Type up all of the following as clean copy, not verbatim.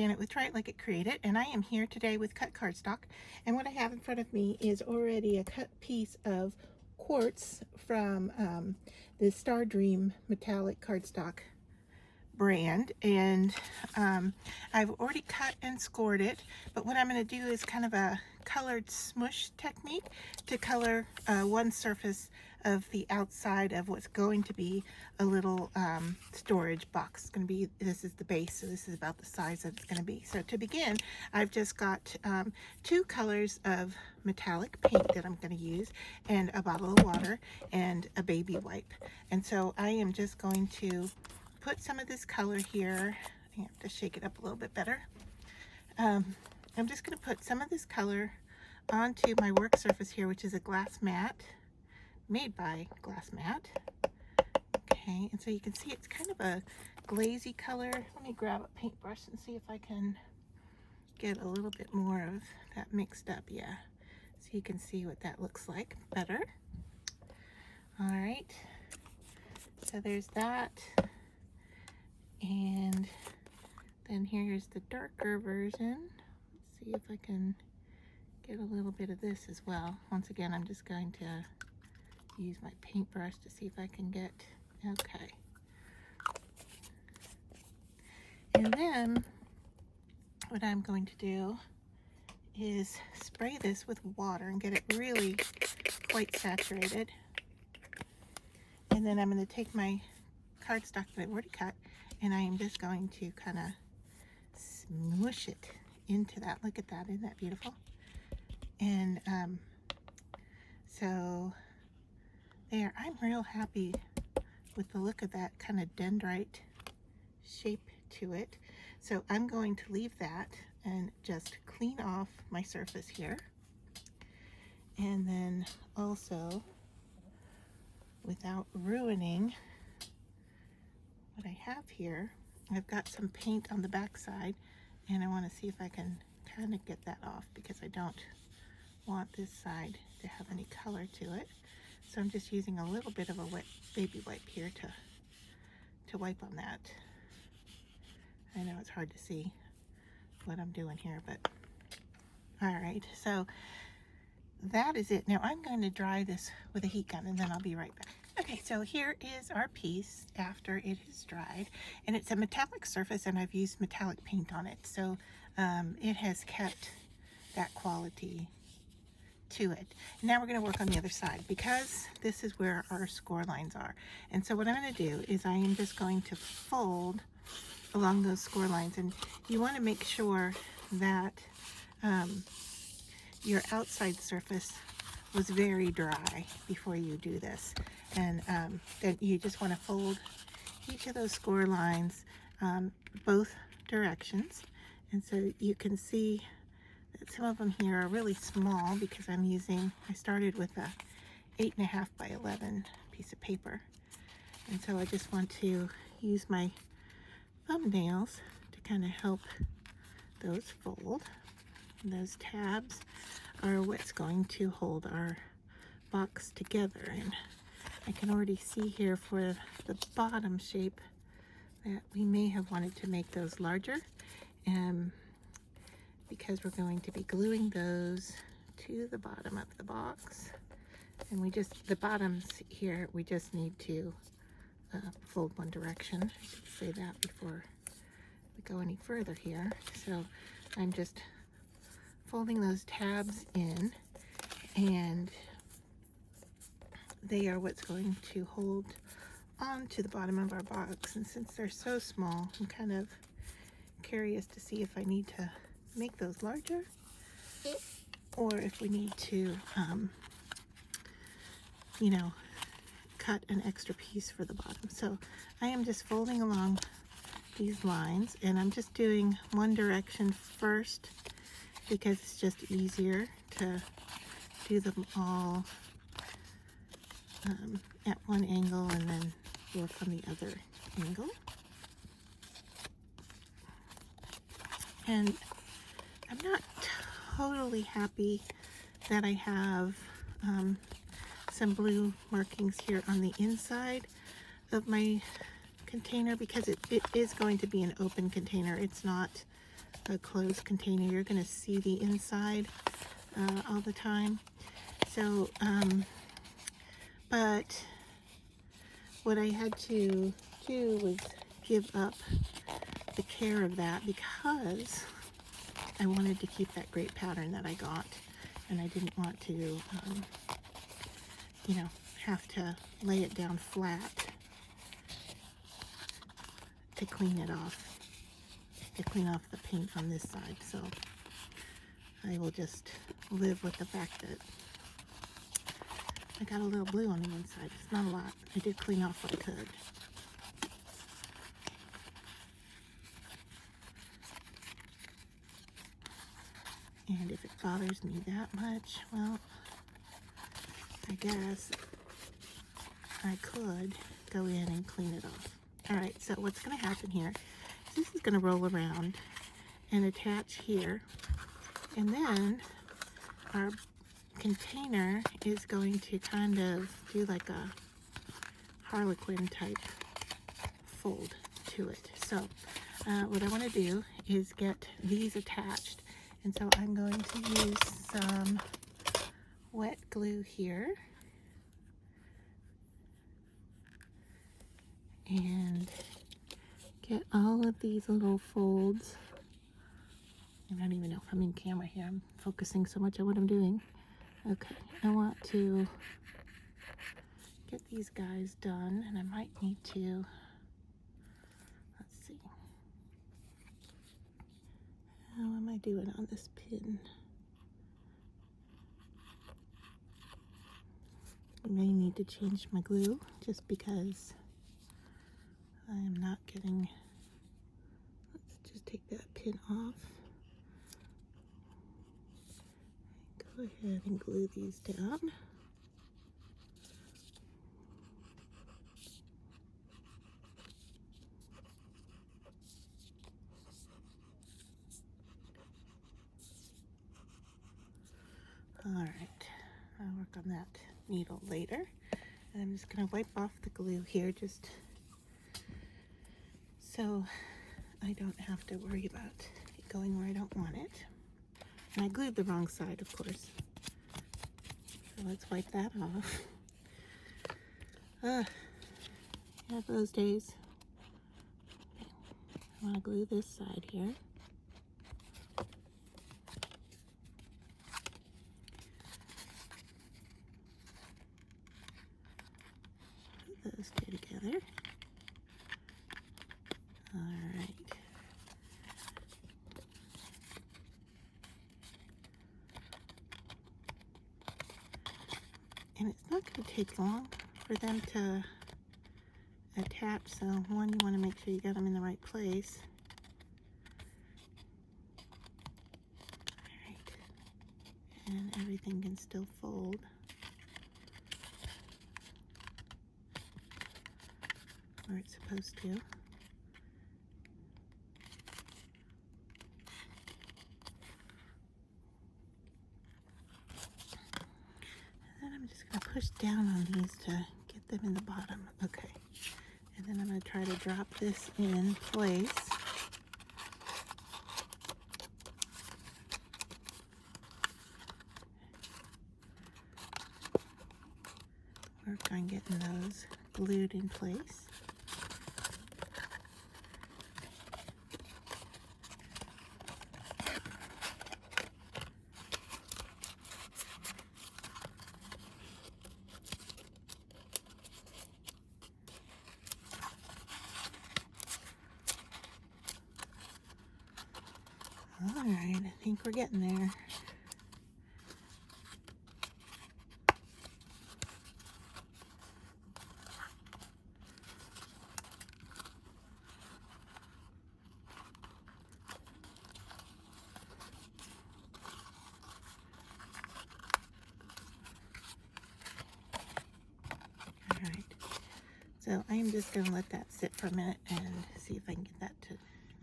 Janet with Try It Like It Created, and I am here today with cut cardstock. And what I have in front of me is already a cut piece of quartz from the Star Dream metallic cardstock brand, and I've already cut and scored it, but what I'm going to do is kind of a colored smush technique to color one surface of the outside of what's going to be a little storage box. It's going to be, this is the base, so this is about the size that it's going to be. So to begin, I've just got two colors of metallic paint that I'm going to use, and a bottle of water and a baby wipe. And so I am just going to put some of this color here. I have to shake it up a little bit better. I'm just going to put some of this color onto my work surface here, which is a glass mat made by Glass Mat. Okay, and so you can see it's kind of a glazy color. Let me grab a paintbrush and see if I can get a little bit more of that mixed up. Yeah, so you can see what that looks like better. All right, so there's that. And then here's the darker version. Let's see if I can get a little bit of this as well. Once again, I'm just going to use my paintbrush to see if I can get, okay. And then what I'm going to do is spray this with water and get it really quite saturated. And then I'm going to take my cardstock that I've already cut, and I am just going to kind of smush it into that. Look at that, isn't that beautiful? And so there, I'm real happy with the look of that kind of dendrite shape to it. So I'm going to leave that and just clean off my surface here. And then also, without ruining what I have here, I've got some paint on the back side, and I want to see if I can kind of get that off because I don't want this side to have any color to it. So I'm just using a little bit of a wet baby wipe here to wipe on that. I know it's hard to see what I'm doing here, but all right, so that is it. Now I'm going to dry this with a heat gun, and then I'll be right back. Okay, so here is our piece after it is dried, and it's a metallic surface, and I've used metallic paint on it, so it has kept that quality to it. Now we're going to work on the other side because this is where our score lines are. And so what I'm going to do is I am just going to fold along those score lines, and you want to make sure that your outside surface was very dry before you do this. And then you just want to fold each of those score lines both directions. And so you can see that some of them here are really small because I started with a 8.5 by 11 piece of paper. And so I just want to use my thumbnails to kind of help those fold. And those tabs are what's going to hold our box together. And I can already see here for the bottom shape that we may have wanted to make those larger, because we're going to be gluing those to the bottom of the box. And the bottoms here, we just need to fold one direction. I should say that before we go any further here. So I'm just folding those tabs in, and they are what's going to hold on to the bottom of our box. And since they're so small, I'm kind of curious to see if I need to make those larger or if we need to you know, cut an extra piece for the bottom. So I am just folding along these lines, and I'm just doing one direction first because it's just easier to do them all at one angle and then work on the other angle. And I'm not totally happy that I have some blue markings here on the inside of my container because it is going to be an open container. It's not a closed container. You're going to see the inside all the time. So, but what I had to do was give up the care of that because I wanted to keep that great pattern that I got, and I didn't want to, you know, have to lay it down flat to clean it off, to clean off the paint on this side. So I will just live with the fact that I got a little blue on the inside. It's not a lot. I did clean off what I could. And if it bothers me that much, well, I guess I could go in and clean it off. Alright, so what's going to happen here is this is going to roll around and attach here. And then our container is going to kind of do like a harlequin type fold to it. So what I want to do is get these attached. And so I'm going to use some wet glue here. And get all of these little folds. I don't even know if I'm in camera here. I'm focusing so much on what I'm doing. Okay, I want to get these guys done, and I might need to, let's see. How am I doing on this pin? I may need to change my glue just because I am not getting, let's just take that pin off. Go ahead and glue these down. All right, I'll work on that needle later. And I'm just gonna wipe off the glue here just so I don't have to worry about it going where I don't want it. And I glued the wrong side, of course. So let's wipe that off. Have those days. Okay. I want to glue this side here. Put those two together. All right. And it's not going to take long for them to attach, so one, you want to make sure you got them in the right place. Alright, and everything can still fold. Where it's supposed to. I'm just going to push down on these to get them in the bottom. Okay. And then I'm going to try to drop this in place. Work on getting those glued in place. All right, I think we're getting there. All right, so I am just going to let that sit for a minute and see if I can get that to...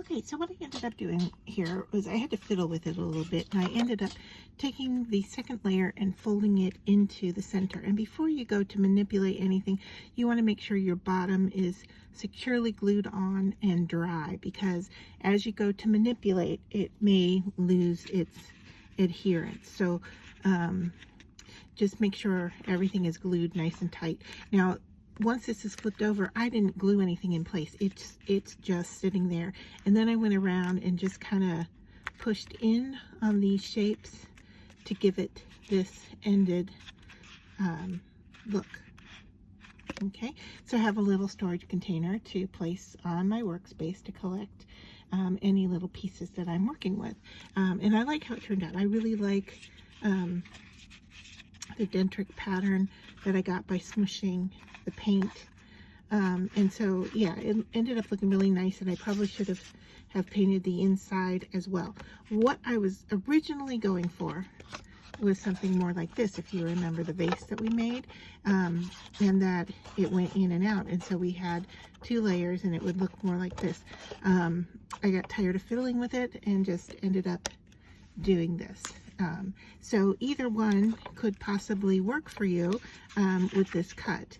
Okay, so what I ended up doing here was I had to fiddle with it a little bit, and I ended up taking the second layer and folding it into the center. And before you go to manipulate anything, you want to make sure your bottom is securely glued on and dry, because as you go to manipulate, it may lose its adherence. So just make sure everything is glued nice and tight. Now, once this is flipped over, I didn't glue anything in place. It's just sitting there. And then I went around and just kind of pushed in on these shapes to give it this ended look. Okay, so I have a little storage container to place on my workspace to collect any little pieces that I'm working with. And I like how it turned out. I really like the dendritic pattern that I got by smushing the paint. And so, yeah, it ended up looking really nice, and I probably should have painted the inside as well. What I was originally going for was something more like this, if you remember the vase that we made, and that it went in and out, and so we had 2 layers and it would look more like this. I got tired of fiddling with it and just ended up doing this. So either one could possibly work for you with this cut.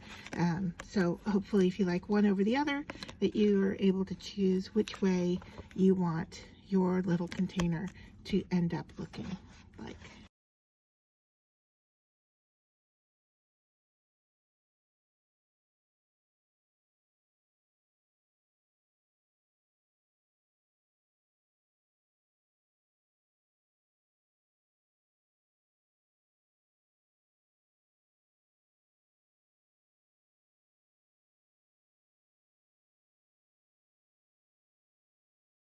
So hopefully, if you like one over the other, that you are able to choose which way you want your little container to end up looking.